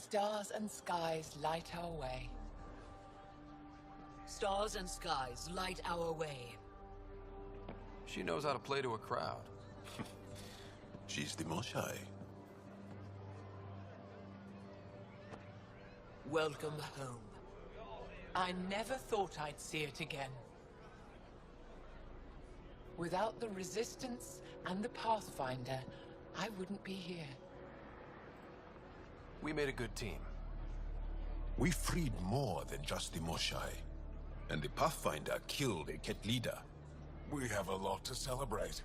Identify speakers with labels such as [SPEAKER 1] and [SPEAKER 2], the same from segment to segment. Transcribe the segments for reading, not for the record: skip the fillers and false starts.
[SPEAKER 1] Stars and skies light our way.
[SPEAKER 2] Stars and skies light our way.
[SPEAKER 3] She knows how to play to a crowd.
[SPEAKER 4] She's the Moshai.
[SPEAKER 2] Welcome home.
[SPEAKER 1] I never thought I'd see it again. Without the Resistance and the Pathfinder, I wouldn't be here.
[SPEAKER 3] We made a good team.
[SPEAKER 4] We freed more than just the Moshai. And the Pathfinder killed a Ket leader.
[SPEAKER 5] We have a lot to celebrate.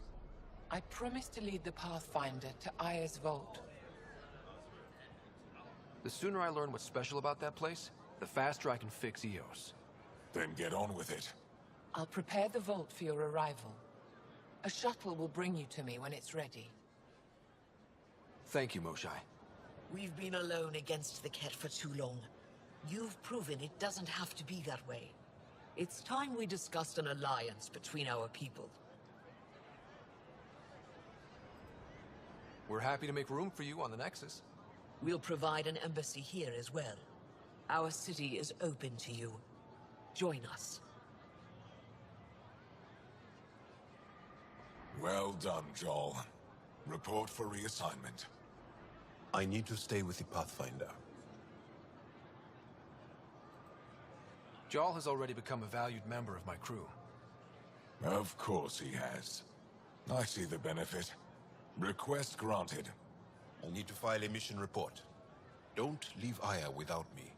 [SPEAKER 1] I promised to lead the Pathfinder to Aya's vault.
[SPEAKER 3] The sooner I learn what's special about that place, the faster I can fix Eos.
[SPEAKER 5] Then get on with it.
[SPEAKER 1] I'll prepare the vault for your arrival. A shuttle will bring you to me when it's ready.
[SPEAKER 3] Thank you, Moshai.
[SPEAKER 2] We've been alone against the Ket for too long. You've proven it doesn't have to be that way. It's time we discussed an alliance between our people.
[SPEAKER 3] We're happy to make room for you on the Nexus.
[SPEAKER 2] We'll provide an embassy here as well. Our city is open to you. Join us.
[SPEAKER 5] Well done, Joel. Report for reassignment.
[SPEAKER 4] I need to stay with the Pathfinder.
[SPEAKER 3] Jarl has already become a valued member of my crew.
[SPEAKER 5] Of course he has. I see the benefit. Request granted.
[SPEAKER 4] I need to file a mission report. Don't leave Aya without me.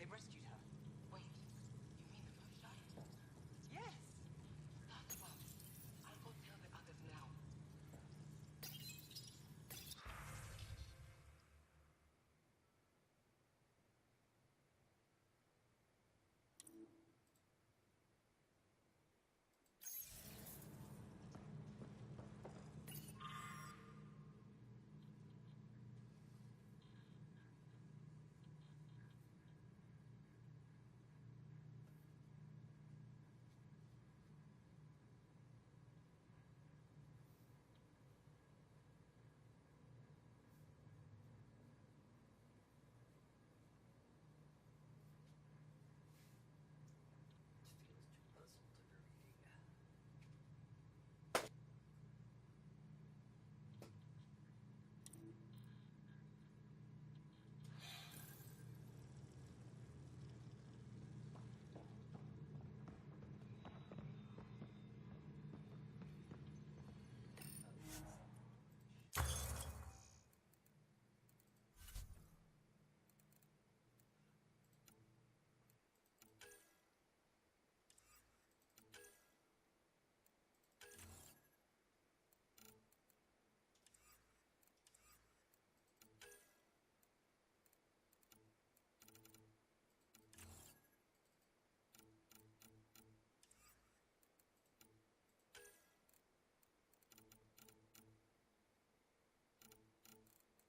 [SPEAKER 2] They rescued her.
[SPEAKER 1] Wait, you mean the first giant?
[SPEAKER 2] Yes!
[SPEAKER 1] That's well. I'll go tell the others now.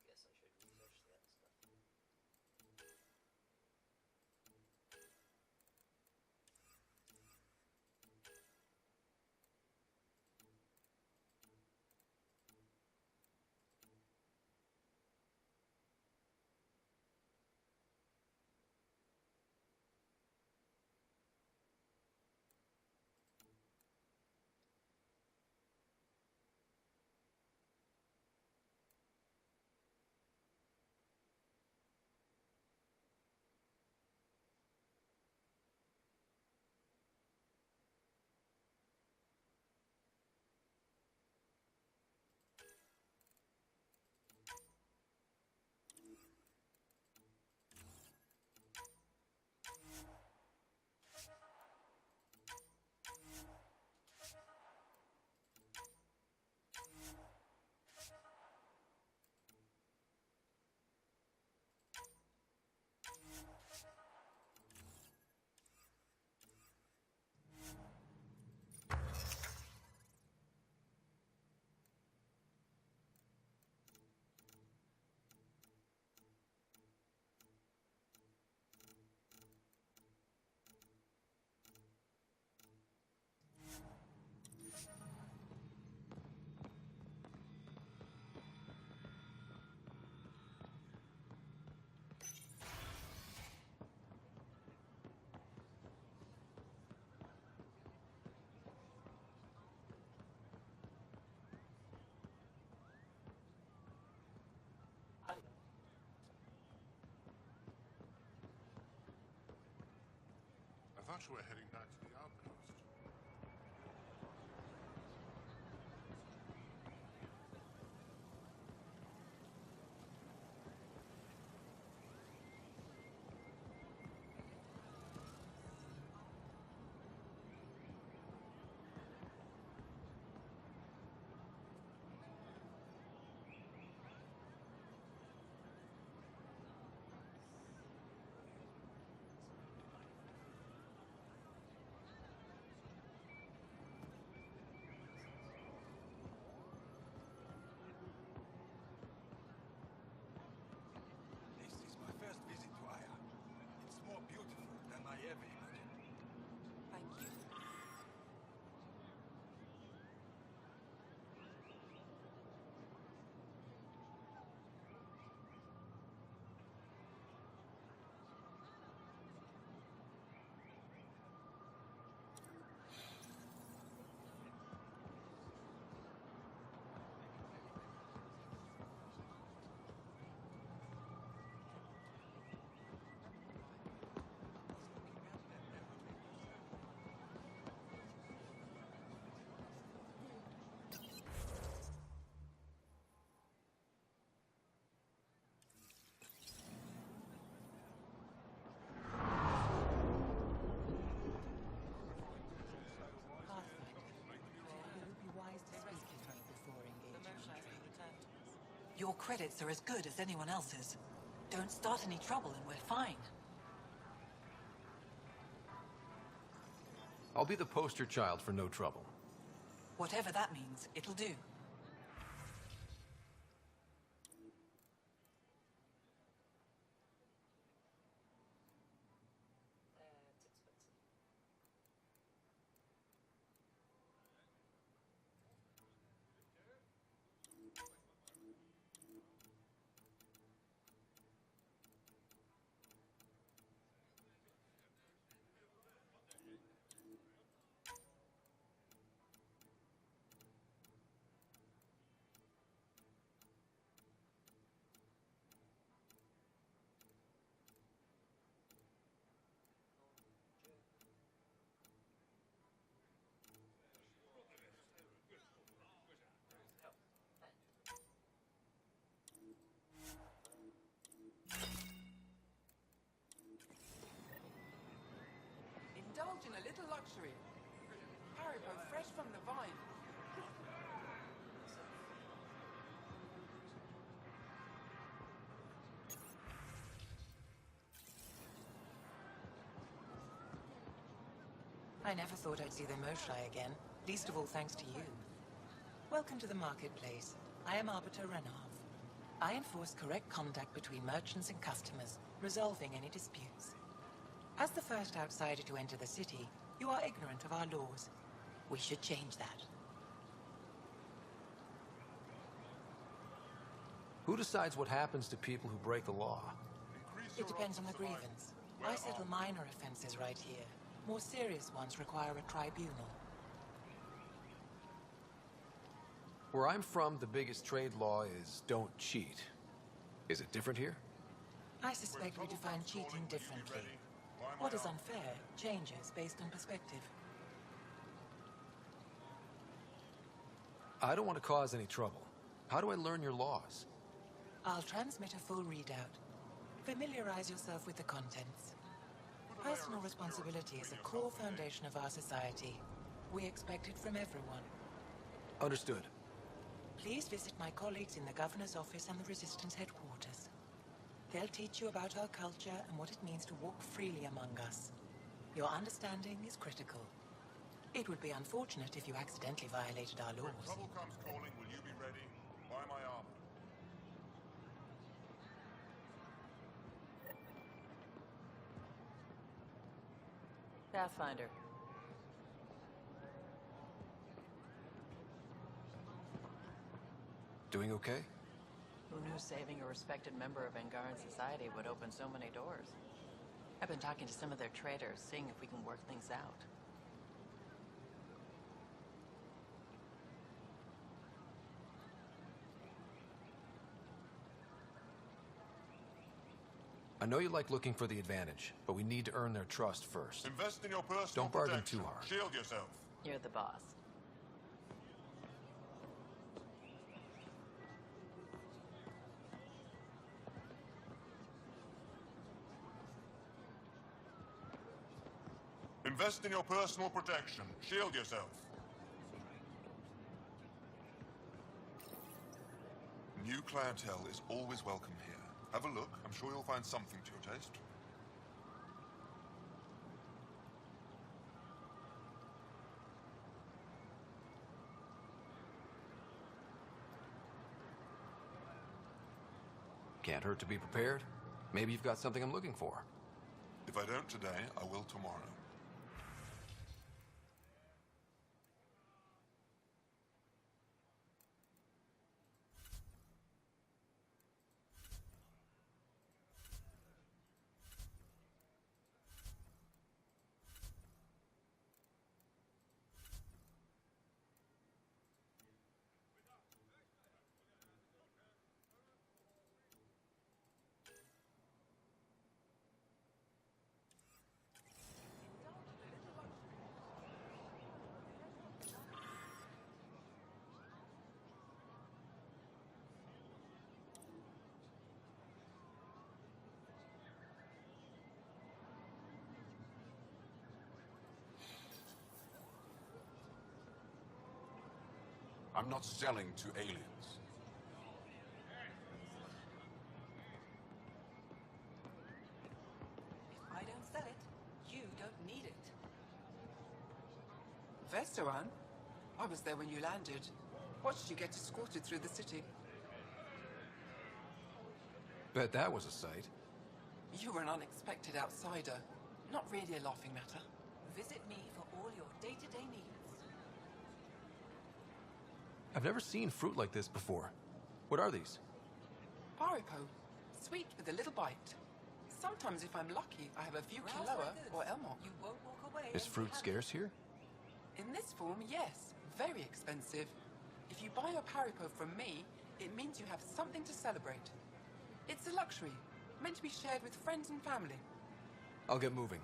[SPEAKER 6] Guess I should research that stuff.
[SPEAKER 7] I thought you were heading back to the outpost.
[SPEAKER 8] Your credits are as good as anyone else's. Don't start any trouble and we're fine.
[SPEAKER 3] I'll be the poster child for no trouble.
[SPEAKER 8] Whatever that means, it'll do.
[SPEAKER 6] It's expensive.
[SPEAKER 1] Indulge in a little luxury. Haribo fresh from the vine. I never thought I'd see the Moshai again, least of all thanks to you. Welcome to the marketplace. I am Arbiter Renav. I enforce correct conduct between merchants and customers, resolving any disputes. As the first outsider to enter the city, you are ignorant of our laws. We should change that.
[SPEAKER 3] Who decides what happens to people who break the law?
[SPEAKER 1] It depends on the grievance. I settle minor offenses right here. More serious ones require a tribunal.
[SPEAKER 3] Where I'm from, the biggest trade law is don't cheat. Is it different here?
[SPEAKER 1] I suspect we define cheating differently. What is unfair changes based on perspective.
[SPEAKER 3] I don't want to cause any trouble. How do I learn your laws?
[SPEAKER 1] I'll transmit a full readout. Familiarize yourself with the contents. Personal responsibility is a core foundation of our society. We expect it from everyone.
[SPEAKER 3] Understood.
[SPEAKER 1] Please visit my colleagues in the Governor's office and the Resistance headquarters. They'll teach you about our culture and what it means to walk freely among us. Your understanding is critical. It would be unfortunate if you accidentally violated our
[SPEAKER 7] When
[SPEAKER 1] laws.
[SPEAKER 7] trouble comes calling, will you be ready? Buy my armor.
[SPEAKER 9] Pathfinder.
[SPEAKER 3] Doing okay?
[SPEAKER 9] Who knew saving a respected member of Angaran society would open so many doors? I've been talking to some of their traders, seeing if we can work things out.
[SPEAKER 3] I know you like looking for the advantage, but we need to earn their trust first.
[SPEAKER 7] Invest in your personal
[SPEAKER 3] Don't bargain
[SPEAKER 7] protection.
[SPEAKER 3] too hard.
[SPEAKER 7] Shield yourself.
[SPEAKER 9] You're the boss.
[SPEAKER 7] Invest in your personal protection. Shield yourself. New clientele is always welcome here. Have a look. I'm sure you'll find something to your taste.
[SPEAKER 3] Can't hurt to be prepared. Maybe you've got something I'm looking for.
[SPEAKER 7] If I don't today, I will tomorrow.
[SPEAKER 5] I'm not selling to aliens.
[SPEAKER 10] Veteran? I was there when you landed. Watched you get escorted through the city.
[SPEAKER 3] Bet that was a sight.
[SPEAKER 10] You were an unexpected outsider. Not really a laughing matter.
[SPEAKER 8] Visit me for all your day-to-day needs.
[SPEAKER 3] I've never seen fruit like this before. What are these?
[SPEAKER 10] Paripo. Sweet with a little bite. Sometimes if I'm lucky, I have a few Kiloa or Elmok.
[SPEAKER 8] You won't walk away.
[SPEAKER 3] Is fruit scarce here?
[SPEAKER 10] In this form, yes. Very expensive. If you buy a Paripo from me, it means you have something to celebrate. It's a luxury, meant to be shared with friends and family.
[SPEAKER 3] I'll get moving.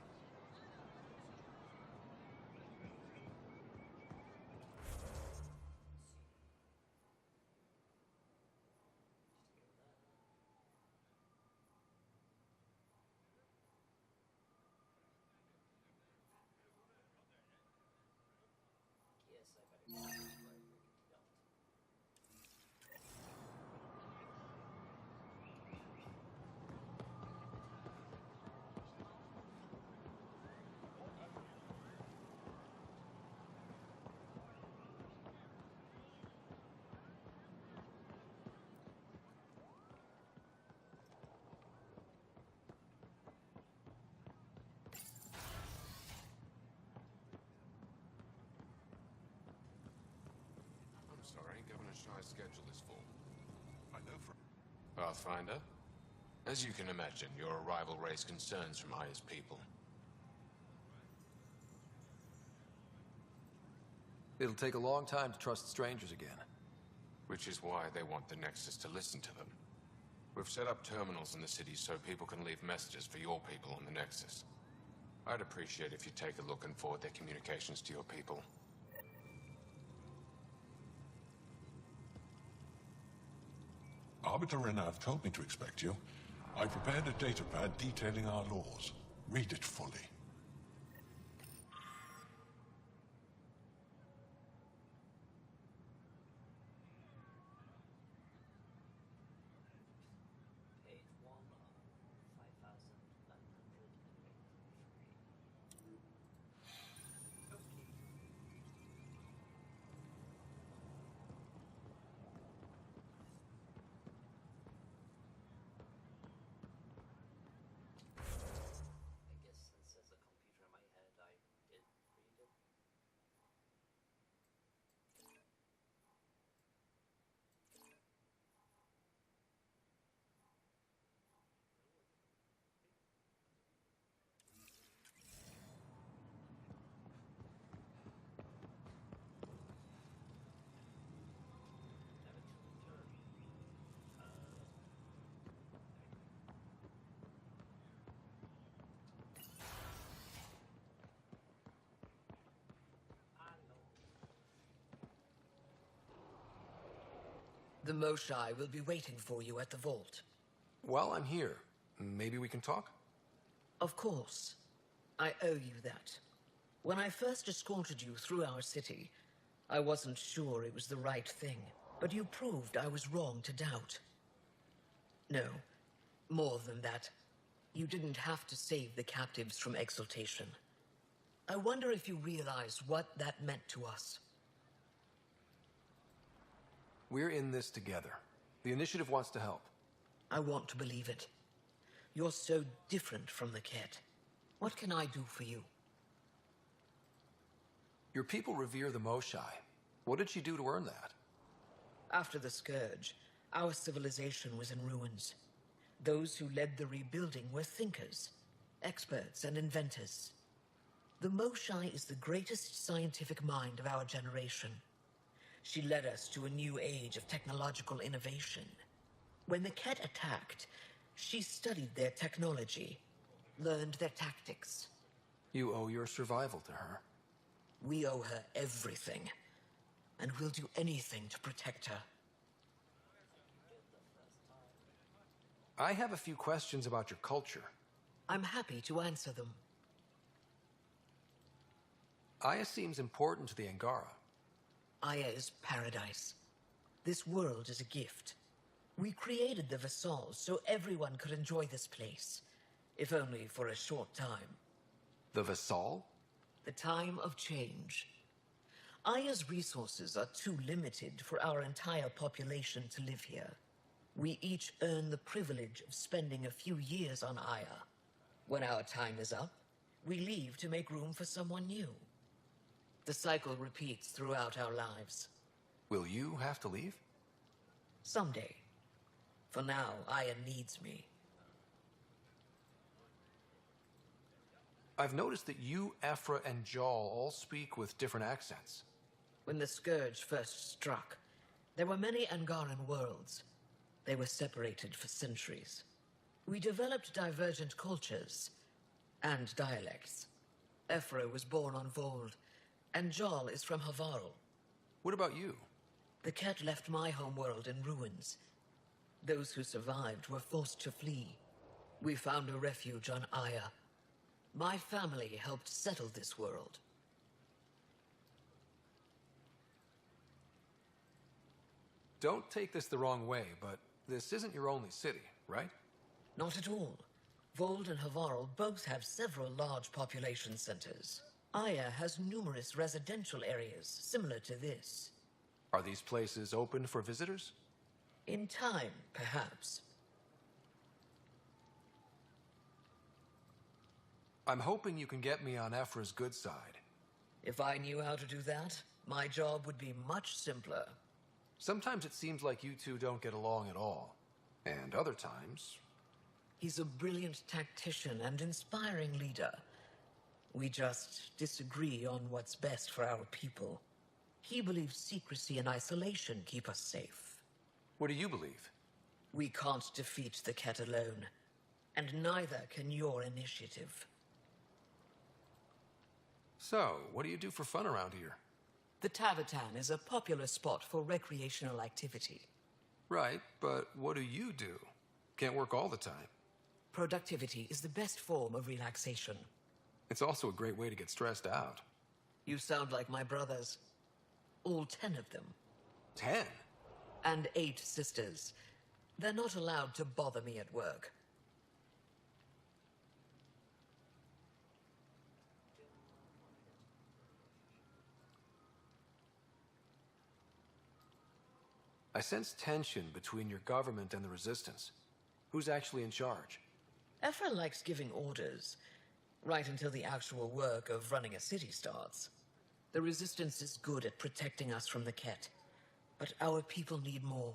[SPEAKER 11] Sorry, Governor Shy's schedule is full.
[SPEAKER 7] I know from...
[SPEAKER 11] Pathfinder? As you can imagine, your arrival raised concerns from Aya's people.
[SPEAKER 3] It'll take a long time to trust strangers again.
[SPEAKER 11] Which is why they want the Nexus to listen to them. We've set up terminals in the city so people can leave messages for your people on the Nexus. I'd appreciate if you take a look and forward their communications to your people.
[SPEAKER 5] Arbiter Renav told me to expect you. I prepared a datapad detailing our laws. Read it fully.
[SPEAKER 6] Page 1 of 5,983. I guess since there's a computer in my head, I did read it.
[SPEAKER 2] The Moshai will be waiting for you at the vault.
[SPEAKER 3] While I'm here, maybe we can talk?
[SPEAKER 2] Of course. I owe you that. When I first escorted you through our city, I wasn't sure it was the right thing, but you proved I was wrong to doubt. No, more than that. You didn't have to save the captives from exaltation. I wonder if you realize what that meant to us.
[SPEAKER 3] We're in this together. The Initiative wants to help.
[SPEAKER 2] I want to believe it. You're so different from the Ket. What can I do for you?
[SPEAKER 3] Your people revere the Moshai. What did she do to earn that?
[SPEAKER 2] After the Scourge, our civilization was in ruins. Those who led the rebuilding were thinkers, experts and inventors. The Moshai is the greatest scientific mind of our generation. She led us to a new age of technological innovation. When the Ket attacked, she studied their technology, learned their tactics.
[SPEAKER 3] You owe your survival to her.
[SPEAKER 2] We owe her everything, and we'll do anything to protect her.
[SPEAKER 3] I have a few questions about your culture.
[SPEAKER 2] I'm happy to answer them.
[SPEAKER 3] Aya seems important to the Angara.
[SPEAKER 2] Aya is paradise. This world is a gift. We created the Vassals so everyone could enjoy this place, if only for a short time.
[SPEAKER 3] The Vassal?
[SPEAKER 2] The time of change. Aya's resources are too limited for our entire population to live here. We each earn the privilege of spending a few years on Aya. When our time is up, we leave to make room for someone new. The cycle repeats throughout our lives.
[SPEAKER 3] Will you have to leave?
[SPEAKER 2] Someday. For now, Aya needs me.
[SPEAKER 3] I've noticed that you, Aphra, and Jal all speak with different accents.
[SPEAKER 2] When the Scourge first struck, there were many Angaran worlds. They were separated for centuries. We developed divergent cultures and dialects. Aphra was born on Vold, and Jal is from Havarl.
[SPEAKER 3] What about you?
[SPEAKER 2] The cat left my homeworld in ruins. Those who survived were forced to flee. We found a refuge on Aya. My family helped settle this world.
[SPEAKER 3] Don't take this the wrong way, but this isn't your only city, right?
[SPEAKER 2] Not at all. Vold and Havarl both have several large population centers. Aya has numerous residential areas similar to this.
[SPEAKER 3] Are these places open for visitors?
[SPEAKER 2] In time, perhaps.
[SPEAKER 3] I'm hoping you can get me on Aphra's good side.
[SPEAKER 2] If I knew how to do that, my job would be much simpler.
[SPEAKER 3] Sometimes it seems like you two don't get along at all. And other times...
[SPEAKER 2] He's a brilliant tactician and inspiring leader. We just disagree on what's best for our people. He believes secrecy and isolation keep us safe.
[SPEAKER 3] What do you believe?
[SPEAKER 2] We can't defeat the cat alone, and neither can your initiative.
[SPEAKER 3] So, what do you do for fun around here?
[SPEAKER 2] The Tavatan is a popular spot for recreational activity.
[SPEAKER 3] Right, but what do you do? Can't work all the time.
[SPEAKER 2] Productivity is the best form of relaxation.
[SPEAKER 3] It's also a great way to get stressed out.
[SPEAKER 2] You sound like my brothers. All 10 of them.
[SPEAKER 3] 10?
[SPEAKER 2] And 8 sisters. They're not allowed to bother me at work.
[SPEAKER 3] I sense tension between your government and the Resistance. Who's actually in charge?
[SPEAKER 2] Aphra likes giving orders, right until the actual work of running a city starts. The Resistance is good at protecting us from the Ket, but our people need more.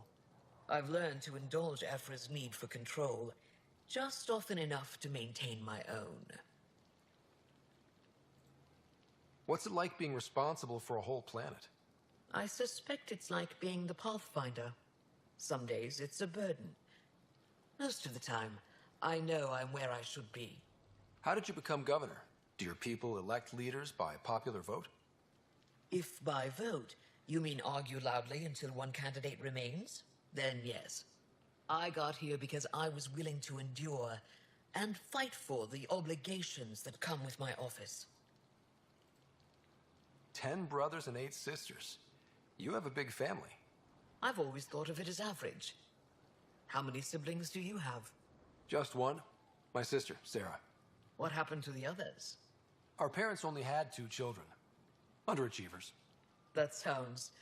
[SPEAKER 2] I've learned to indulge Aphra's need for control, just often enough to maintain my own.
[SPEAKER 3] What's it like being responsible for a whole planet?
[SPEAKER 2] I suspect it's like being the Pathfinder. Some days it's a burden. Most of the time, I know I'm where I should be.
[SPEAKER 3] How did you become governor? Do your people elect leaders by popular vote?
[SPEAKER 2] If by vote, you mean argue loudly until one candidate remains, then yes. I got here because I was willing to endure and fight for the obligations that come with my office.
[SPEAKER 3] 10 brothers and 8 sisters. You have a big family.
[SPEAKER 2] I've always thought of it as average. How many siblings do you have?
[SPEAKER 3] Just one. My sister, Sarah.
[SPEAKER 2] What happened to the others?
[SPEAKER 3] Our parents only had 2 children. Underachievers.
[SPEAKER 2] That sounds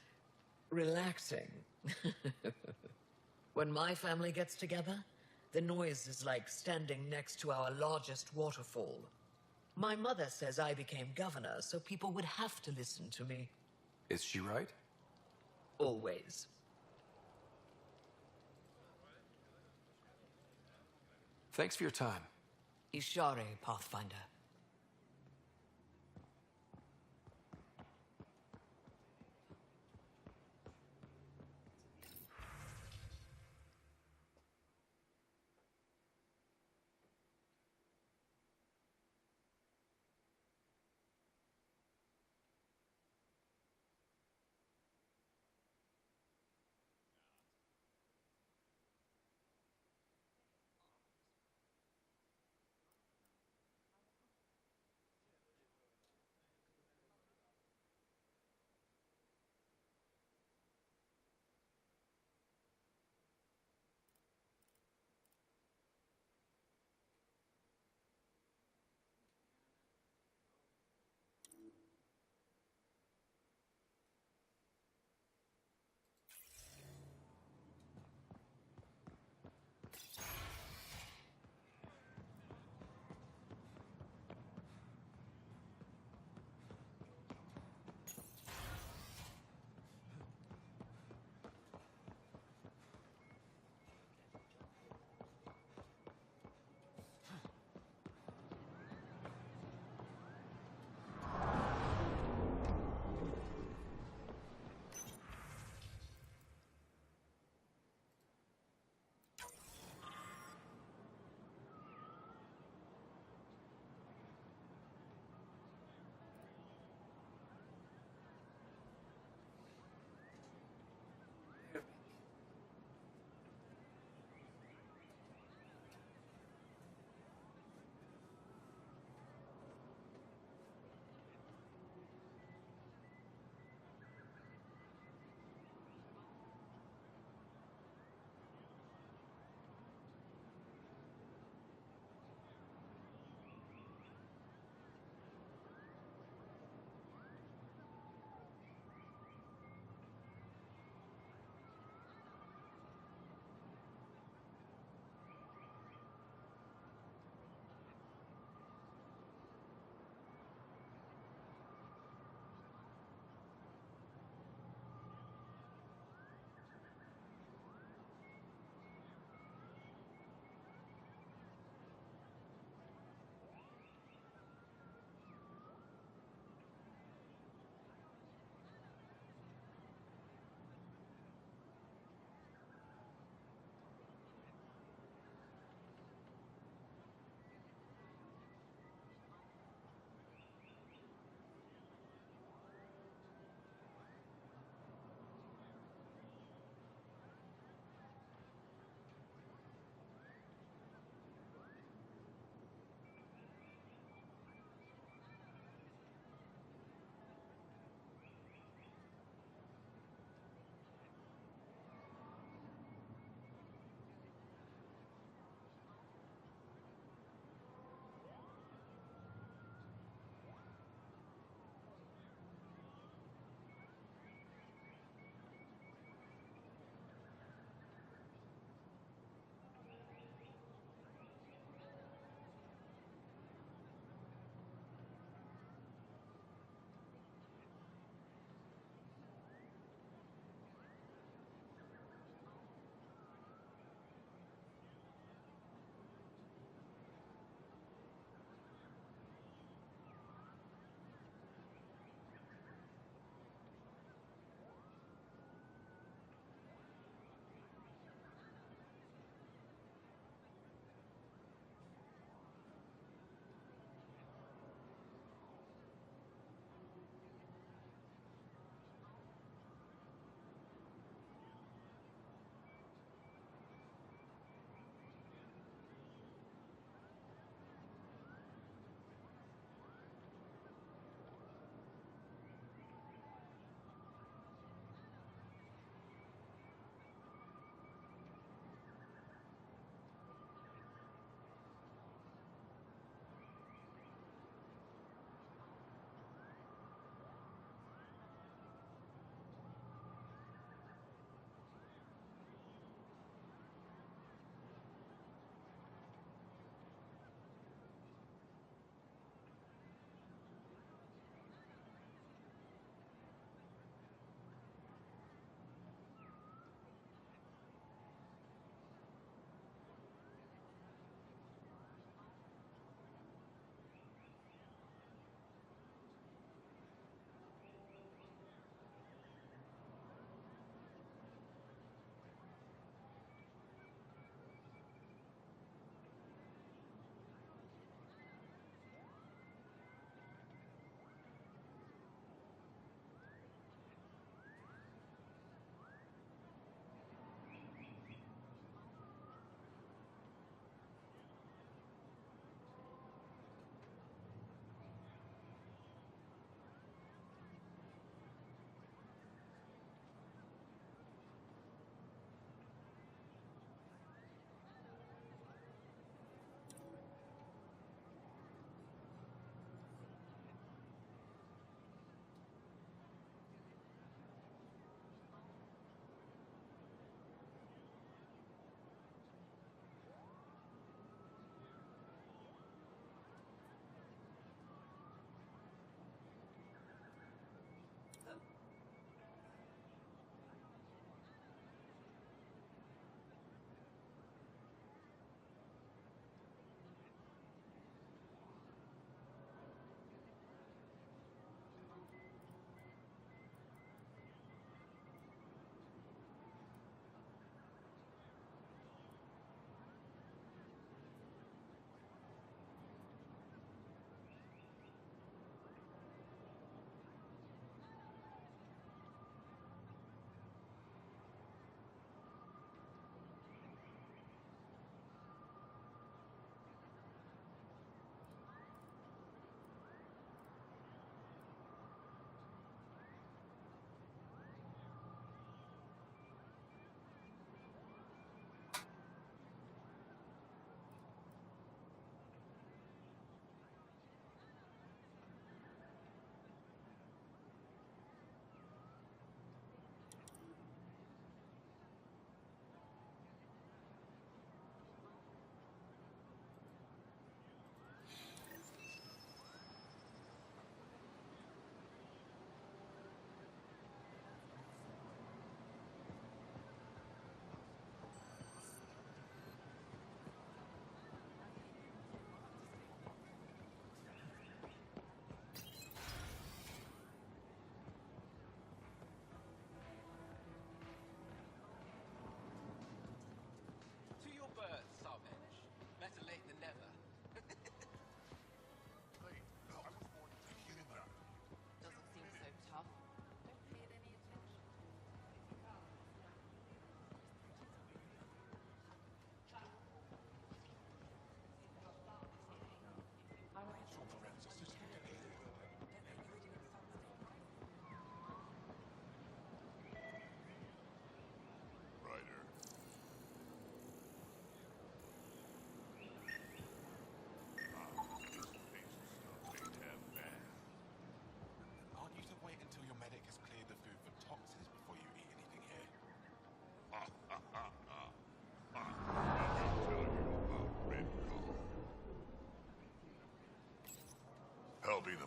[SPEAKER 2] relaxing. When my family gets together, the noise is like standing next to our largest waterfall. My mother says I became governor, so people would have to listen to me.
[SPEAKER 3] Is she right?
[SPEAKER 2] Always.
[SPEAKER 3] Thanks for your time.
[SPEAKER 2] Ishare, Pathfinder.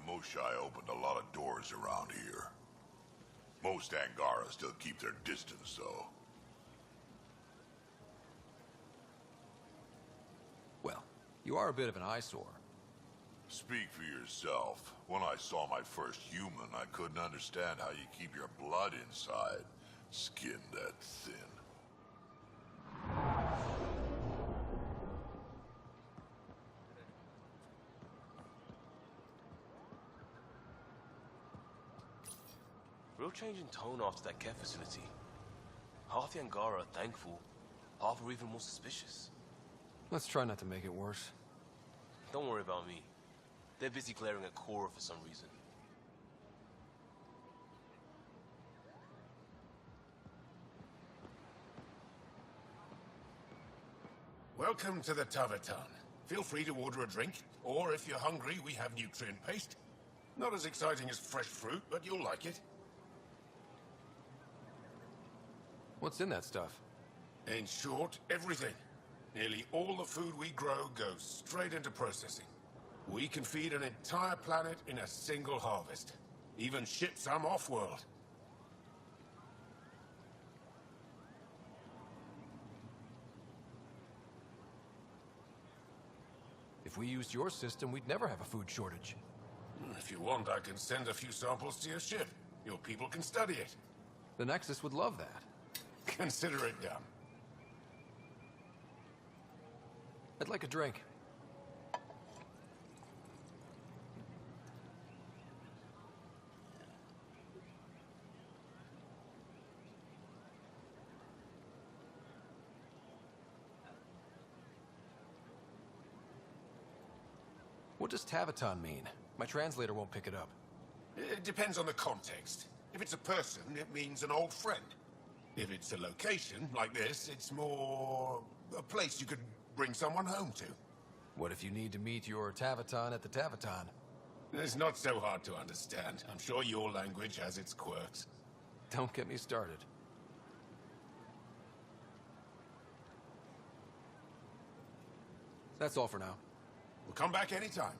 [SPEAKER 7] Moshai opened a lot of doors around here. Most Angara still keep their distance, though.
[SPEAKER 3] Well, you are a bit of an eyesore.
[SPEAKER 7] Speak for yourself. When I saw my first human, I couldn't understand how you keep your blood inside. Skin that thin.
[SPEAKER 12] Real change in tone after that care facility. Half the Angara are thankful, half are even more suspicious.
[SPEAKER 3] Let's try not to make it worse.
[SPEAKER 12] Don't worry about me. They're busy clearing a Cora for some reason.
[SPEAKER 13] Welcome to the Tavatan. Feel free to order a drink, or if you're hungry, we have nutrient paste. Not as exciting as fresh fruit, but you'll like it.
[SPEAKER 3] What's in that stuff?
[SPEAKER 13] In short, everything. Nearly all the food we grow goes straight into processing. We can feed an entire planet in a single harvest. Even ship some off-world.
[SPEAKER 3] If we used your system, we'd never have a food shortage.
[SPEAKER 13] If you want, I can send a few samples to your ship. Your people can study it.
[SPEAKER 3] The Nexus would love that.
[SPEAKER 13] Consider it done.
[SPEAKER 3] I'd like a drink. What does Tavaton mean? My translator won't pick it up.
[SPEAKER 13] It depends on the context. If it's a person, it means an old friend. If it's a location, like this, it's more a place you could bring someone home to.
[SPEAKER 3] What if you need to meet your Tavaton at the Tavaton?
[SPEAKER 13] It's not so hard to understand. I'm sure your language has its quirks.
[SPEAKER 3] Don't get me started. That's all for now.
[SPEAKER 13] We'll come back anytime.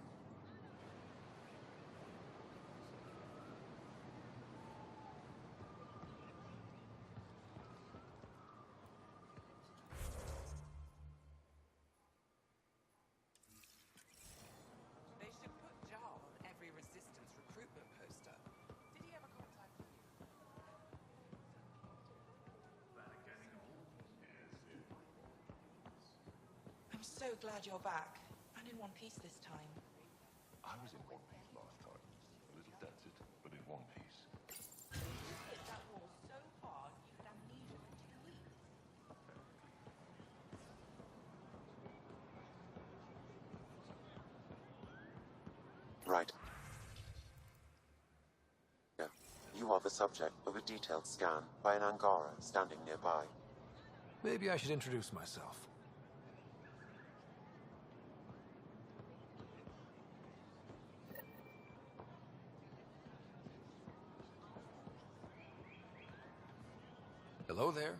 [SPEAKER 10] They should put Jar on every resistance recruitment poster. Did he ever contact you?
[SPEAKER 8] I'm so glad you're back. And in one piece this time.
[SPEAKER 14] I was in one piece last time. A little dented, but in one piece.
[SPEAKER 8] You hit that wall so hard you had amnesia for 2 weeks.
[SPEAKER 15] Right. Yeah. You are the subject of a detailed scan by an Angara standing nearby.
[SPEAKER 3] Maybe I should introduce myself. Hello there.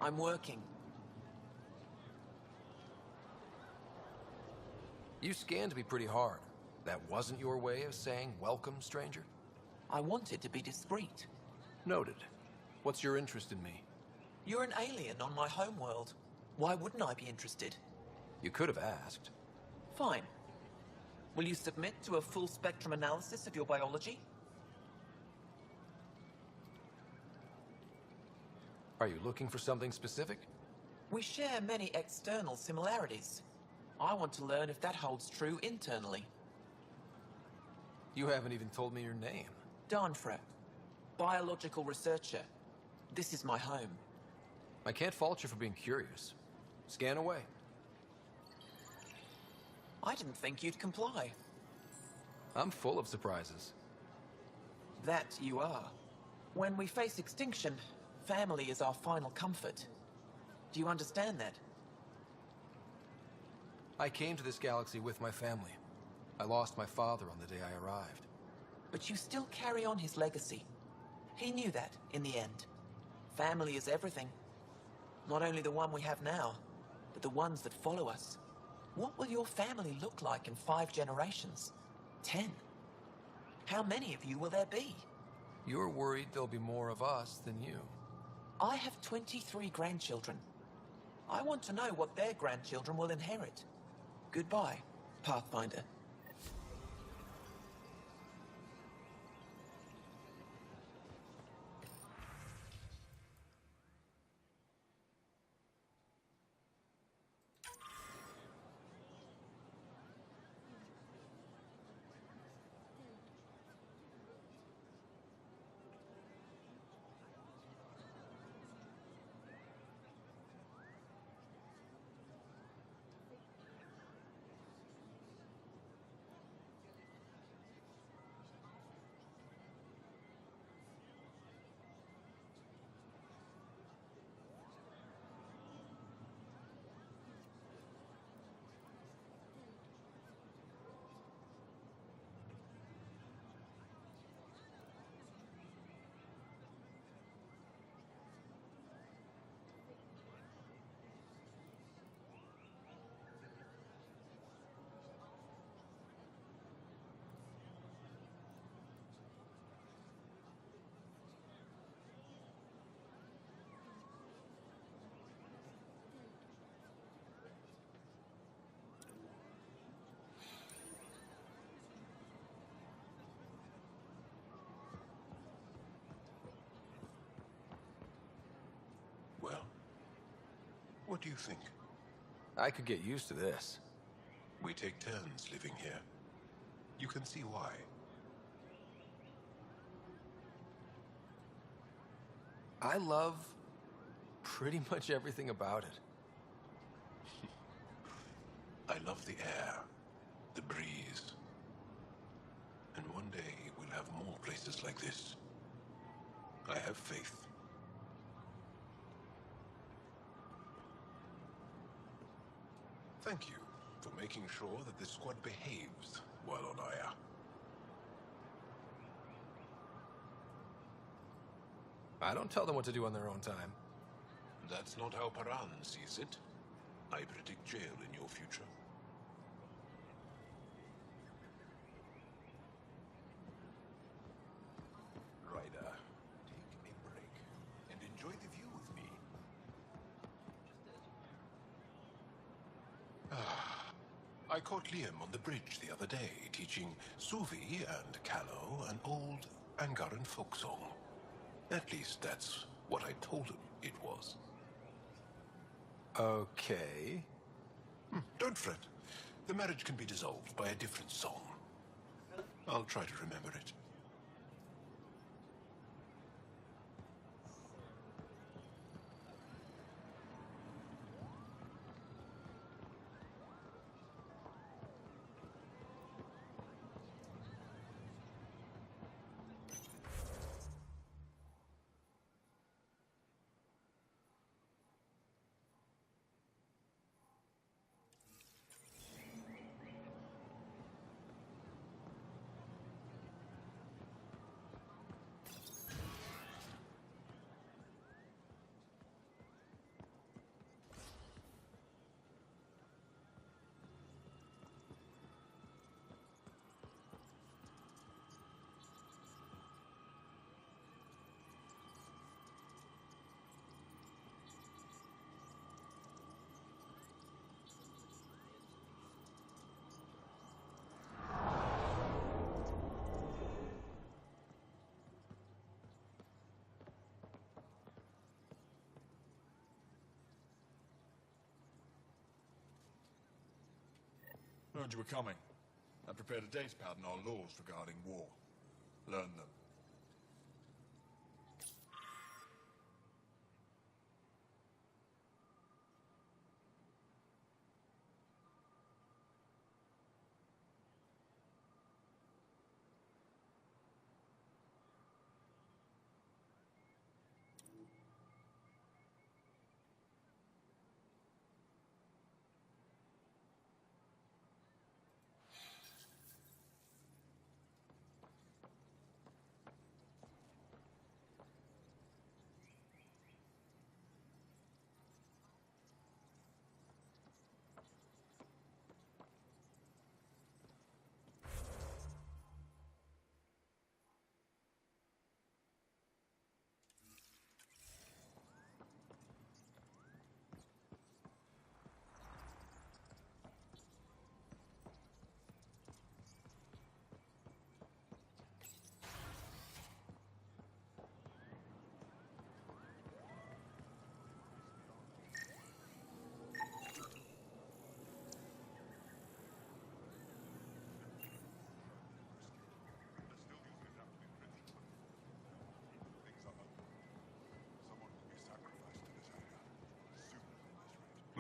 [SPEAKER 1] I'm working.
[SPEAKER 3] You scanned me pretty hard. That wasn't your way of saying welcome, stranger?
[SPEAKER 1] I wanted to be discreet.
[SPEAKER 3] Noted. What's your interest in me?
[SPEAKER 1] You're an alien on my homeworld. Why wouldn't I be interested?
[SPEAKER 3] You could have asked.
[SPEAKER 1] Fine. Will you submit to a full spectrum analysis of your biology?
[SPEAKER 3] Are you looking for something specific?
[SPEAKER 1] We share many external similarities. I want to learn if that holds true internally.
[SPEAKER 3] You haven't even told me your name.
[SPEAKER 1] Danfra, biological researcher. This is my home.
[SPEAKER 3] I can't fault you for being curious. Scan away.
[SPEAKER 1] I didn't think you'd comply.
[SPEAKER 3] I'm full of surprises.
[SPEAKER 1] That you are. When we face extinction, family is our final comfort. Do you understand that?
[SPEAKER 3] I came to this galaxy with my family. I lost my father on the day I arrived.
[SPEAKER 1] But you still carry on his legacy. He knew that, in the end. Family is everything. Not only the one we have now, but the ones that follow us. What will your family look like in 5 generations? 10? How many of you will there be?
[SPEAKER 3] You're worried there'll be more of us than you.
[SPEAKER 1] I have 23 grandchildren. I want to know what their grandchildren will inherit. Goodbye, Pathfinder.
[SPEAKER 4] Well, what do you think?
[SPEAKER 3] I could get used to this.
[SPEAKER 4] We take turns living here. You can see why.
[SPEAKER 3] I love pretty much everything about it.
[SPEAKER 4] I love the air, the breeze. And one day we'll have more places like this. I have faith. Thank you for making sure that the squad behaves while on Aya.
[SPEAKER 3] I don't tell them what to do on their own time.
[SPEAKER 4] That's not how Paran sees it. I predict jail in your future. Ryder, take a break and enjoy the view with me. I caught Liam on the bridge the other day, teaching Suvi and Callow an old Angaran folk song. At least that's what I told him it was.
[SPEAKER 3] Okay.
[SPEAKER 4] Don't fret. The marriage can be dissolved by a different song. I'll try to remember it.
[SPEAKER 16] Heard you were coming. I prepared a data pad on our laws regarding war. Learn them.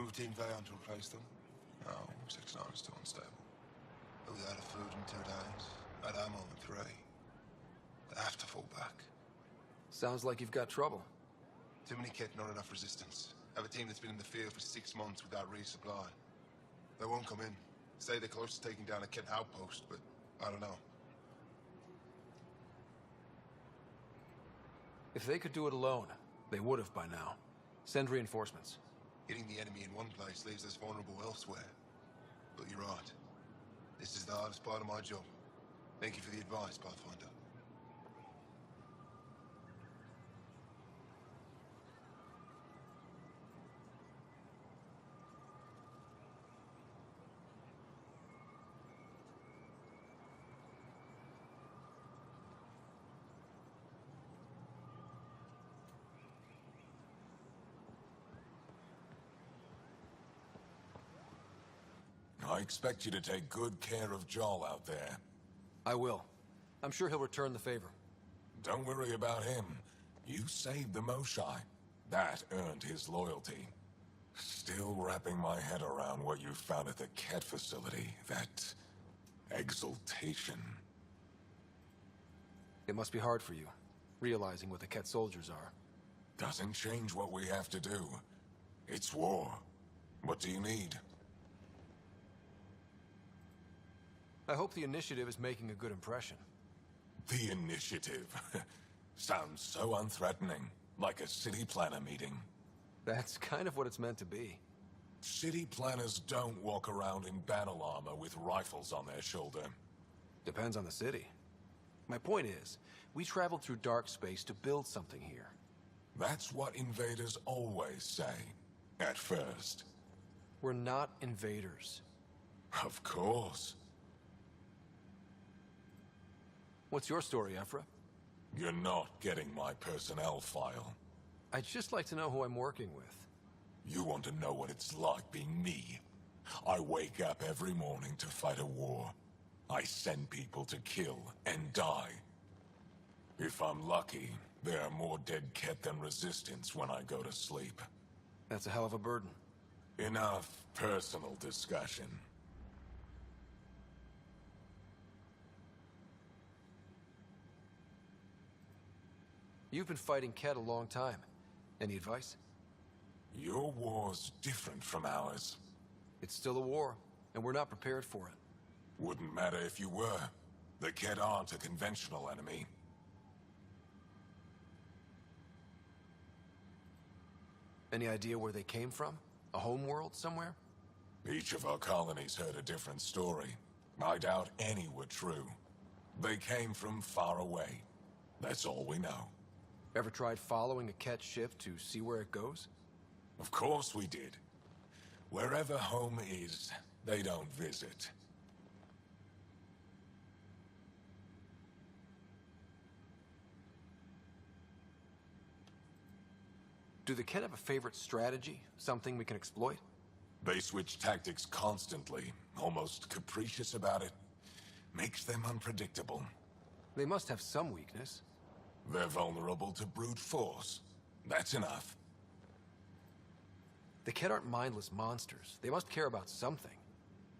[SPEAKER 17] Moved Team V on to replace them? No, 6-9 is still unstable. But we out of food in 2 days. Had ammo in 3. They have to fall back.
[SPEAKER 3] Sounds like you've got trouble.
[SPEAKER 17] Too many kit, not enough resistance. Have a team that's been in the field for 6 months without resupply. They won't come in. Say they're close to taking down a kit outpost, but I don't know.
[SPEAKER 3] If they could do it alone, they would have by now. Send reinforcements.
[SPEAKER 17] Hitting the enemy in one place leaves us vulnerable elsewhere. But you're right. This is the hardest part of my job. Thank you for the advice, Pathfinder.
[SPEAKER 5] I expect you to take good care of Jarl out there.
[SPEAKER 3] I will. I'm sure he'll return the favor.
[SPEAKER 5] Don't worry about him. You saved the Moshai. That earned his loyalty. Still wrapping my head around what you found at the Ket facility. That exultation.
[SPEAKER 3] It must be hard for you, realizing what the Ket soldiers are.
[SPEAKER 5] Doesn't change what we have to do. It's war. What do you need?
[SPEAKER 3] I hope the initiative is making a good impression.
[SPEAKER 5] The initiative? Sounds so unthreatening. Like a city planner meeting.
[SPEAKER 3] That's kind of what it's meant to be.
[SPEAKER 5] City planners don't walk around in battle armor with rifles on their shoulder.
[SPEAKER 3] Depends on the city. My point is, we traveled through dark space to build something here.
[SPEAKER 5] That's what invaders always say. At first.
[SPEAKER 3] We're not invaders.
[SPEAKER 5] Of course.
[SPEAKER 3] What's your story, Ephra?
[SPEAKER 5] You're not getting my personnel file.
[SPEAKER 3] I'd just like to know who I'm working with.
[SPEAKER 5] You want to know what it's like being me? I wake up every morning to fight a war. I send people to kill and die. If I'm lucky, there are more dead Ket than resistance when I go to sleep.
[SPEAKER 3] That's a hell of a burden.
[SPEAKER 5] Enough personal discussion.
[SPEAKER 3] You've been fighting Ket a long time. Any advice?
[SPEAKER 5] Your war's different from ours.
[SPEAKER 3] It's still a war, and we're not prepared for it.
[SPEAKER 5] Wouldn't matter if you were. The Ket aren't a conventional enemy.
[SPEAKER 3] Any idea where they came from? A home world somewhere?
[SPEAKER 5] Each of our colonies heard a different story. I doubt any were true. They came from far away. That's all we know.
[SPEAKER 3] Ever tried following a Ket ship to see where it goes?
[SPEAKER 5] Of course we did. Wherever home is, they don't visit.
[SPEAKER 3] Do the Ket have a favorite strategy? Something we can exploit?
[SPEAKER 5] They switch tactics constantly, almost capricious about it. Makes them unpredictable.
[SPEAKER 3] They must have some weakness.
[SPEAKER 5] They're vulnerable to brute force. That's enough.
[SPEAKER 3] The Ket aren't mindless monsters. They must care about something.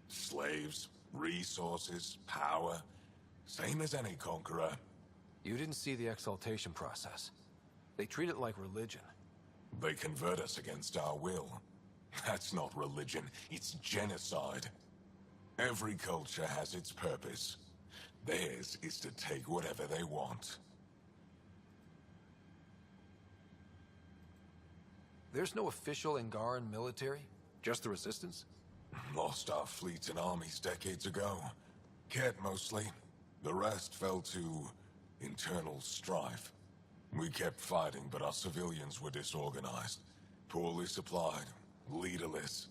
[SPEAKER 5] Slaves, resources, power. Same as any conqueror.
[SPEAKER 3] You didn't see the exaltation process. They treat it like religion.
[SPEAKER 5] They convert us against our will. That's not religion, it's genocide. Every culture has its purpose. Theirs is to take whatever they want.
[SPEAKER 3] There's no official Angaran military? Just the Resistance?
[SPEAKER 5] Lost our fleets and armies decades ago. Ket mostly. The rest fell to internal strife. We kept fighting, but our civilians were disorganized. Poorly supplied, leaderless.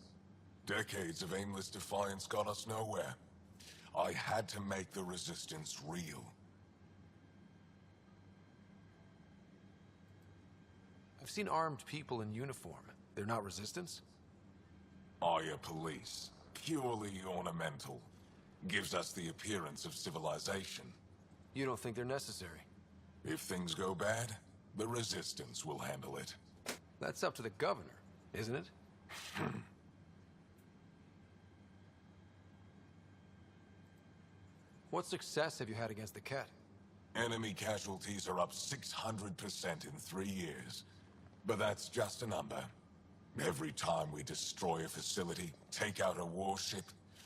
[SPEAKER 5] Decades of aimless defiance got us nowhere. I had to make the Resistance real.
[SPEAKER 3] I've seen armed people in uniform. They're not Resistance?
[SPEAKER 5] Aya police. Purely ornamental. Gives us the appearance of civilization.
[SPEAKER 3] You don't think they're necessary?
[SPEAKER 5] If things go bad, the Resistance will handle it.
[SPEAKER 3] That's up to the governor, isn't it? What success have you had against the Ket?
[SPEAKER 5] Enemy casualties are up 600% in 3 years. But that's just a number. Every time we destroy a facility, take out a warship,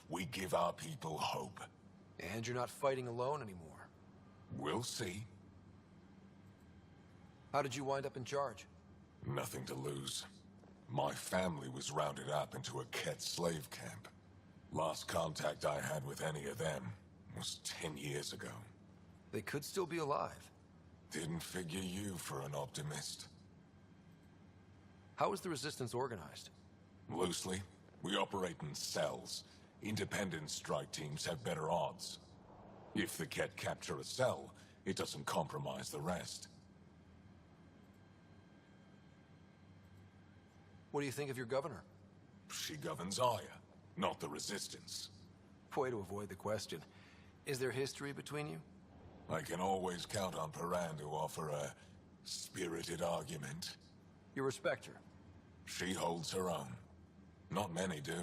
[SPEAKER 5] we give our people hope.
[SPEAKER 3] And you're not fighting alone anymore.
[SPEAKER 5] We'll see.
[SPEAKER 3] How did you wind up in charge?
[SPEAKER 5] Nothing to lose. My family was rounded up into a Ket slave camp. Last contact I had with any of them was 10 years ago.
[SPEAKER 3] They could still be alive.
[SPEAKER 5] Didn't figure you for an optimist.
[SPEAKER 3] How is the Resistance organized?
[SPEAKER 5] Loosely, we operate in cells. Independent strike teams have better odds. If the Ket capture a cell, it doesn't compromise the rest.
[SPEAKER 3] What do you think of your governor?
[SPEAKER 5] She governs Aya, not the Resistance.
[SPEAKER 3] Way to avoid the question. Is there history between you?
[SPEAKER 5] I can always count on Paran to offer a spirited argument.
[SPEAKER 3] You respect her?
[SPEAKER 5] She holds her own. Not many do.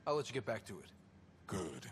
[SPEAKER 3] I'll let you get back to it.
[SPEAKER 5] Good.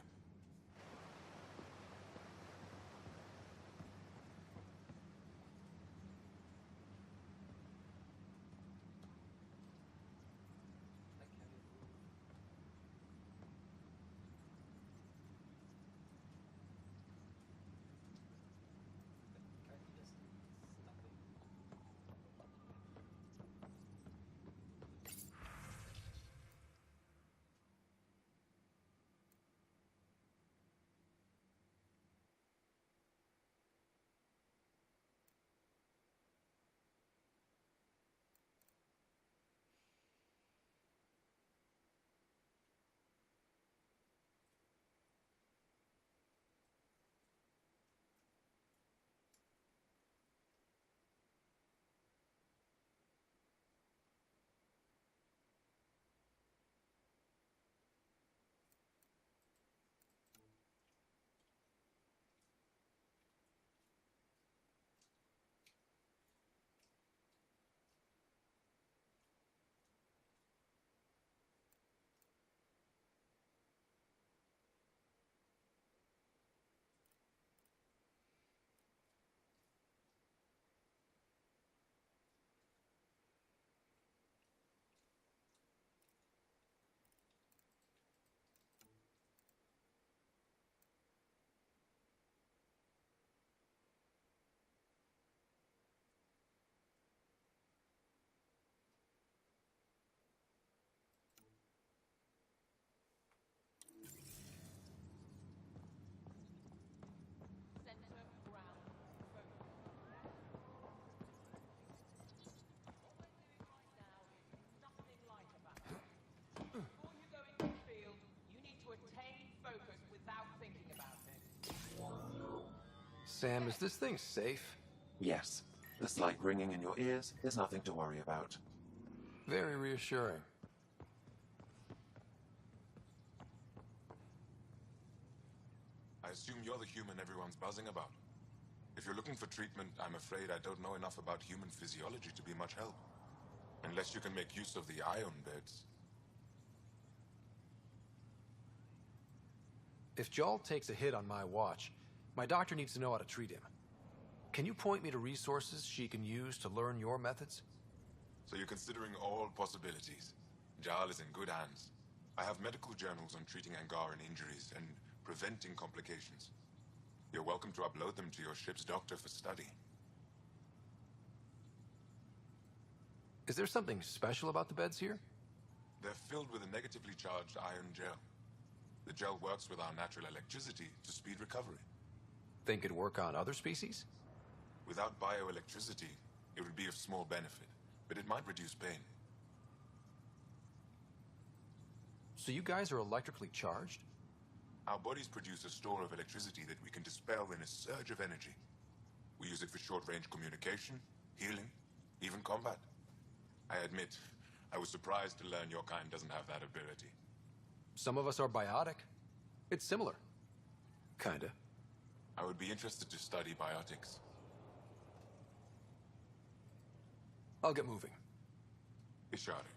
[SPEAKER 3] Sam, is this thing safe?
[SPEAKER 15] Yes. The slight ringing in your ears is nothing to worry about.
[SPEAKER 3] Very reassuring.
[SPEAKER 5] I assume you're the human everyone's buzzing about. If you're looking for treatment, I'm afraid I don't know enough about human physiology to be much help. Unless you can make use of the ion beds.
[SPEAKER 3] If Jarl takes a hit on my watch, my doctor needs to know how to treat him. Can you point me to resources she can use to learn your methods?
[SPEAKER 5] So you're considering all possibilities. Jarl is in good hands. I have medical journals on treating Angaran injuries and preventing complications. You're welcome to upload them to your ship's doctor for study.
[SPEAKER 3] Is there something special about the beds here?
[SPEAKER 5] They're filled with a negatively charged iron gel. The gel works with our natural electricity to speed recovery.
[SPEAKER 3] Think it'd work on other species?
[SPEAKER 5] Without bioelectricity, it would be of small benefit, but it might reduce pain.
[SPEAKER 3] So you guys are electrically charged?
[SPEAKER 5] Our bodies produce a store of electricity that we can dispel in a surge of energy. We use it for short-range communication, healing, even combat. I admit, I was surprised to learn your kind doesn't have that ability.
[SPEAKER 3] Some of us are biotic. It's similar. Kinda.
[SPEAKER 5] I would be interested to study biotics.
[SPEAKER 3] I'll get moving.
[SPEAKER 5] Ishari.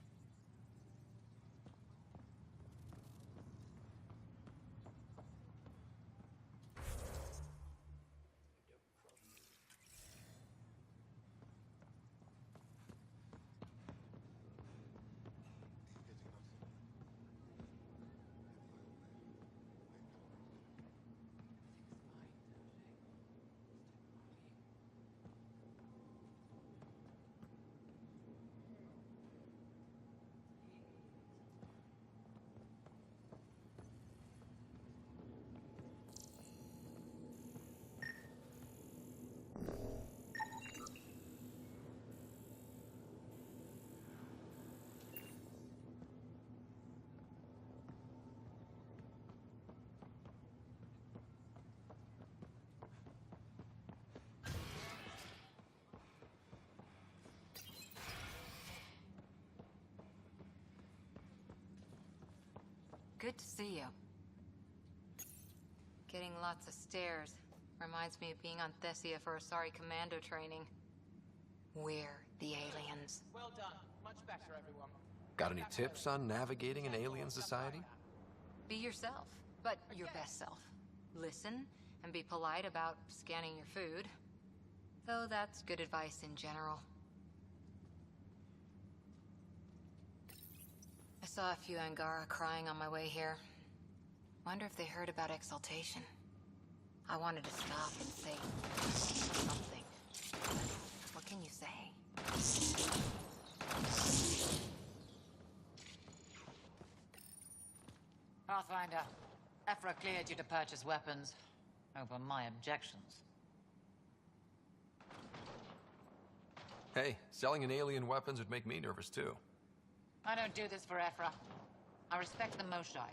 [SPEAKER 18] Good to see you. Getting lots of stares. Reminds me of being on Thessia for Asari commando training. We're the aliens.
[SPEAKER 1] Well done. Much better, everyone.
[SPEAKER 3] Got any tips on navigating an alien society?
[SPEAKER 18] Be yourself, but your best self. Listen and be polite about scanning your food. Though that's good advice in general. I saw a few Angara crying on my way here. Wonder if they heard about exaltation. I wanted to stop and say something. What can you say?
[SPEAKER 9] Pathfinder, Ephra cleared you to purchase weapons. Over my objections.
[SPEAKER 3] Hey, selling an alien weapons would make me nervous too.
[SPEAKER 9] I don't do this for Ephra. I respect the Moshai.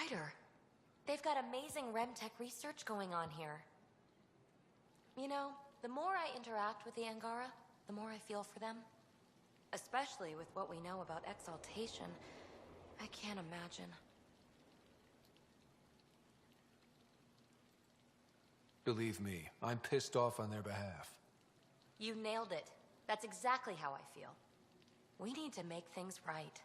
[SPEAKER 19] Ryder. They've got amazing Remtech research going on here. You know, the more I interact with the Angara, the more I feel for them. Especially with what we know about exaltation. I can't imagine.
[SPEAKER 3] Believe me, I'm pissed off on their behalf.
[SPEAKER 19] You nailed it. That's exactly how I feel. We need to make things right.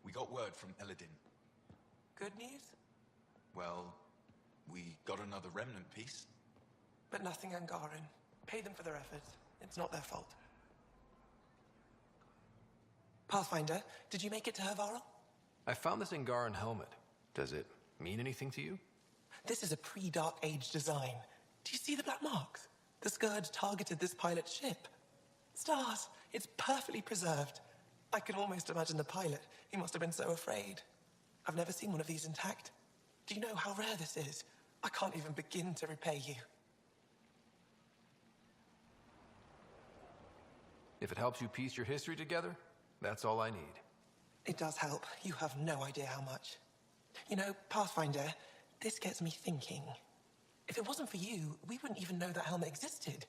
[SPEAKER 20] We got word from Eladin.
[SPEAKER 10] Good news?
[SPEAKER 20] Well, we got another remnant piece.
[SPEAKER 10] But nothing Angaran. Pay them for their efforts. It's not their fault. Pathfinder, did you make it to Hervarl?
[SPEAKER 3] I found this Angaran helmet. Does it mean anything to you?
[SPEAKER 10] This is a pre-Dark Age design. Do you see the black marks? The Scourge targeted this pilot's ship. Stars, it's perfectly preserved. I can almost imagine the pilot. He must have been so afraid. I've never seen one of these intact. Do you know how rare this is? I can't even begin to repay you.
[SPEAKER 3] If it helps you piece your history together, that's all I need.
[SPEAKER 10] It does help. You have no idea how much. You know, Pathfinder, this gets me thinking. If it wasn't for you, we wouldn't even know that helmet existed.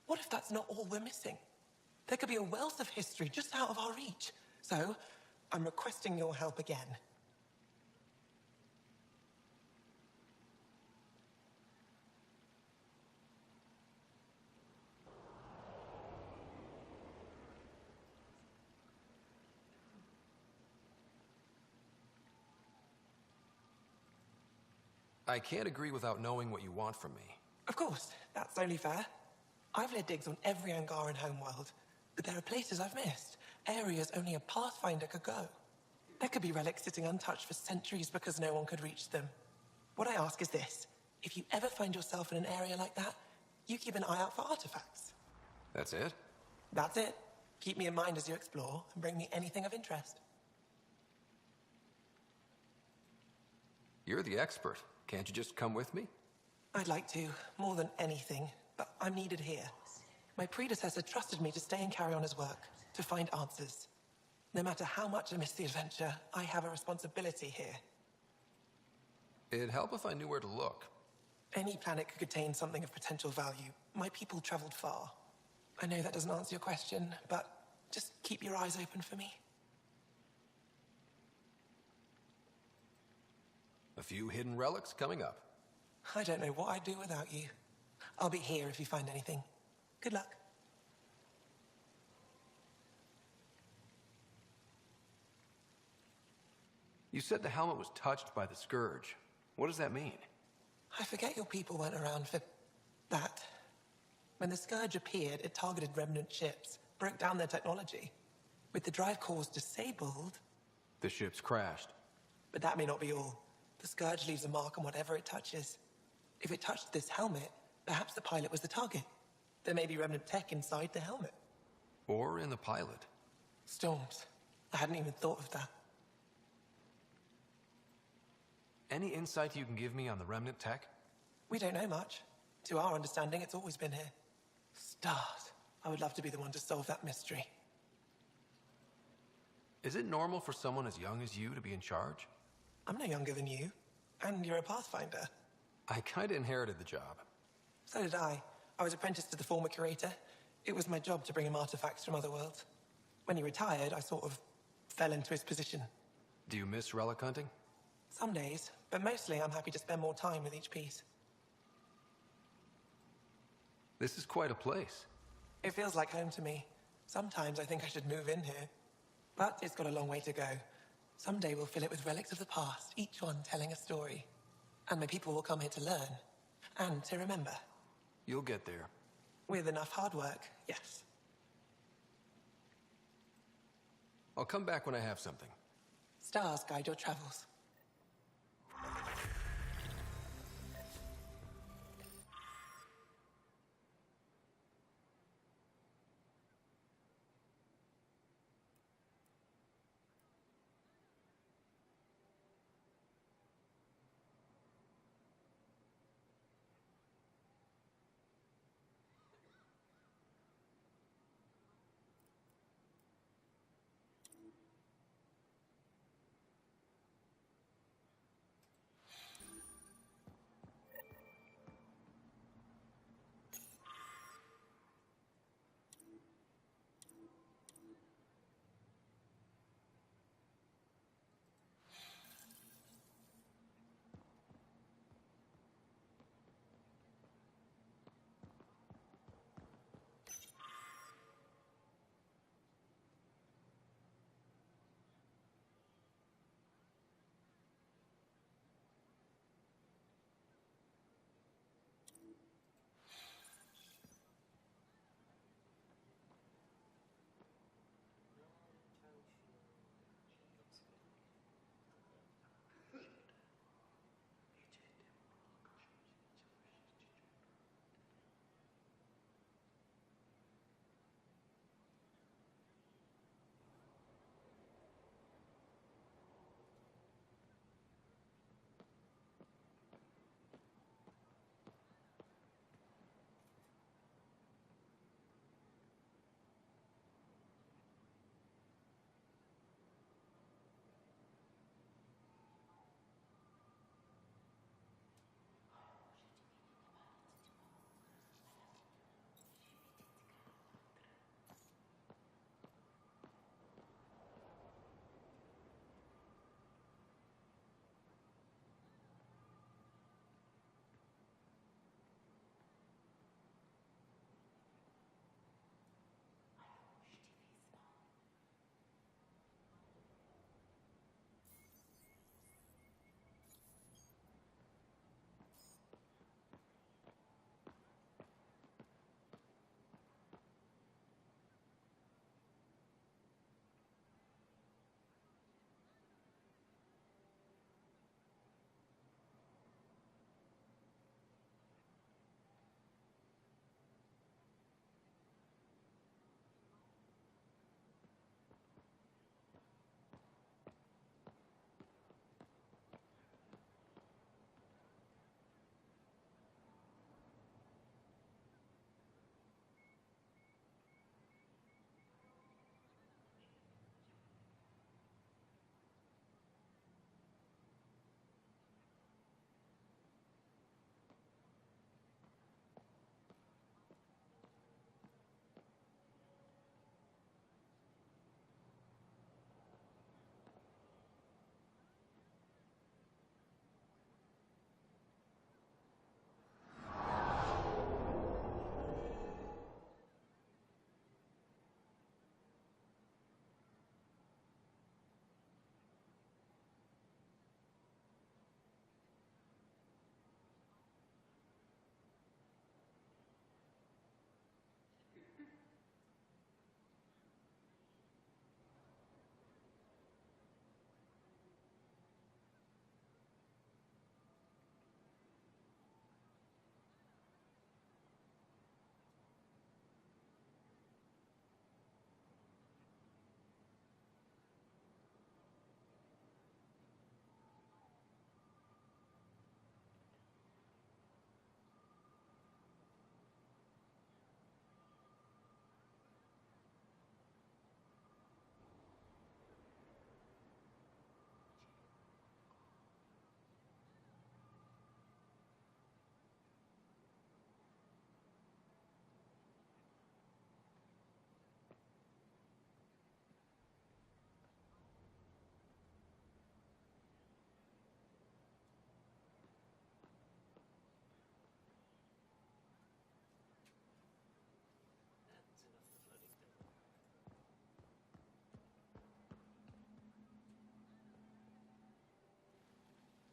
[SPEAKER 10] What if that's not all we're missing? There could be a wealth of history just out of our reach. So, I'm requesting your help again.
[SPEAKER 3] I can't agree without knowing what you want from me.
[SPEAKER 10] Of course, that's only fair. I've led digs on every Angaran homeworld, but there are places I've missed, areas only a Pathfinder could go. There could be relics sitting untouched for centuries because no one could reach them. What I ask is this: if you ever find yourself in an area like that, you keep an eye out for artifacts.
[SPEAKER 3] That's it?
[SPEAKER 10] That's it. Keep me in mind as you explore, and bring me anything of interest.
[SPEAKER 3] You're the expert. Can't you just come with me?
[SPEAKER 10] I'd like to, more than anything, but I'm needed here. My predecessor trusted me to stay and carry on his work, to find answers. No matter how much I miss the adventure, I have a responsibility here.
[SPEAKER 3] It'd help if I knew where to look.
[SPEAKER 10] Any planet could contain something of potential value. My people traveled far. I know that doesn't answer your question, but just keep your eyes open for me.
[SPEAKER 3] A few hidden relics coming up.
[SPEAKER 10] I don't know what I'd do without you. I'll be here if you find anything. Good luck.
[SPEAKER 3] You said the helmet was touched by the Scourge. What does that mean?
[SPEAKER 10] I forget your people weren't around for that. When the Scourge appeared, it targeted remnant ships, broke down their technology. With the drive cores disabled...
[SPEAKER 3] The ships crashed.
[SPEAKER 10] But that may not be all. The Scourge leaves a mark on whatever it touches. If it touched this helmet, perhaps the pilot was the target. There may be remnant tech inside the helmet.
[SPEAKER 3] Or in the pilot.
[SPEAKER 10] Storms. I hadn't even thought of that.
[SPEAKER 3] Any insight you can give me on the remnant tech?
[SPEAKER 10] We don't know much. To our understanding, it's always been here. Stars. I would love to be the one to solve that mystery.
[SPEAKER 3] Is it normal for someone as young as you to be in charge?
[SPEAKER 10] I'm no younger than you. And you're a Pathfinder.
[SPEAKER 3] I kinda inherited the job.
[SPEAKER 10] So did I. I was apprenticed to the former curator. It was my job to bring him artifacts from other worlds. When he retired, I sort of fell into his position.
[SPEAKER 3] Do you miss relic hunting?
[SPEAKER 10] Some days, but mostly I'm happy to spend more time with each piece.
[SPEAKER 3] This is quite a place.
[SPEAKER 10] It feels like home to me. Sometimes I think I should move in here. But it's got a long way to go. Someday we'll fill it with relics of the past, each one telling a story. And my people will come here to learn. And to remember.
[SPEAKER 3] You'll get there.
[SPEAKER 10] With enough hard work, yes.
[SPEAKER 3] I'll come back when I have something.
[SPEAKER 10] Stars guide your travels.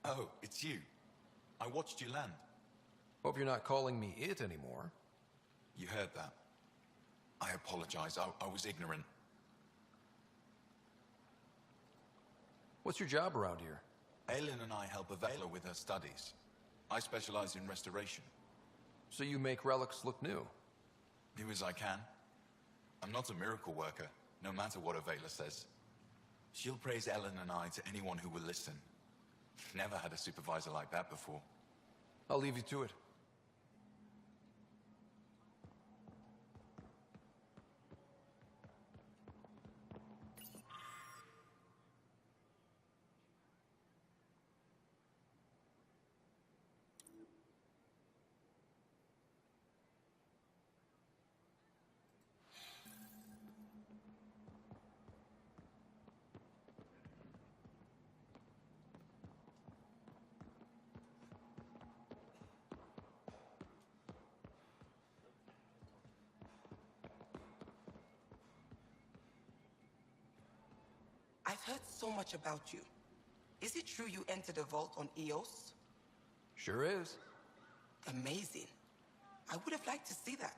[SPEAKER 20] Oh, it's you. I watched you land.
[SPEAKER 3] Hope you're not calling me it anymore.
[SPEAKER 20] You heard that. I apologize. I was ignorant.
[SPEAKER 3] What's your job around here?
[SPEAKER 20] Aelin and I help Avela with her studies. I specialize in restoration.
[SPEAKER 3] So you make relics look new?
[SPEAKER 20] Do as I can. I'm not a miracle worker, no matter what Avela says. She'll praise Ellen and I to anyone who will listen. Never had a supervisor like that before.
[SPEAKER 3] I'll leave you to it.
[SPEAKER 10] I've heard so much about you. Is it true you entered a vault on Eos?
[SPEAKER 3] Sure is.
[SPEAKER 10] Amazing. I would have liked to see that.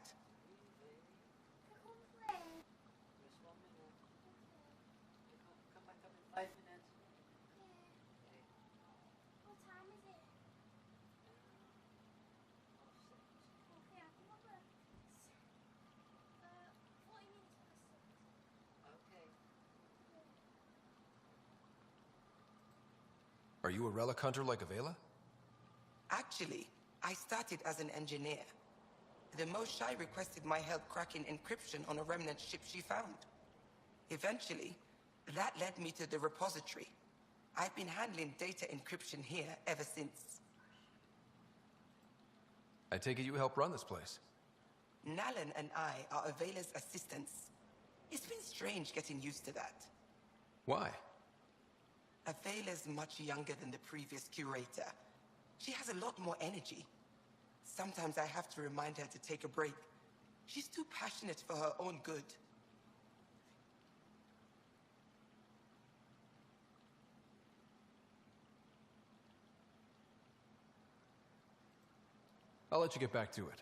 [SPEAKER 3] Are you a relic hunter like Avela?
[SPEAKER 10] Actually, I started as an engineer. The Moshai requested my help cracking encryption on a remnant ship she found. Eventually, that led me to the repository. I've been handling data encryption here ever since.
[SPEAKER 3] I take it you help run this place.
[SPEAKER 10] Nalan and I are Avela's assistants. It's been strange getting used to that.
[SPEAKER 3] Why?
[SPEAKER 10] Avela's much younger than the previous curator. She has a lot more energy. Sometimes I have to remind her to take a break. She's too passionate for her own good.
[SPEAKER 3] I'll let you get back to it.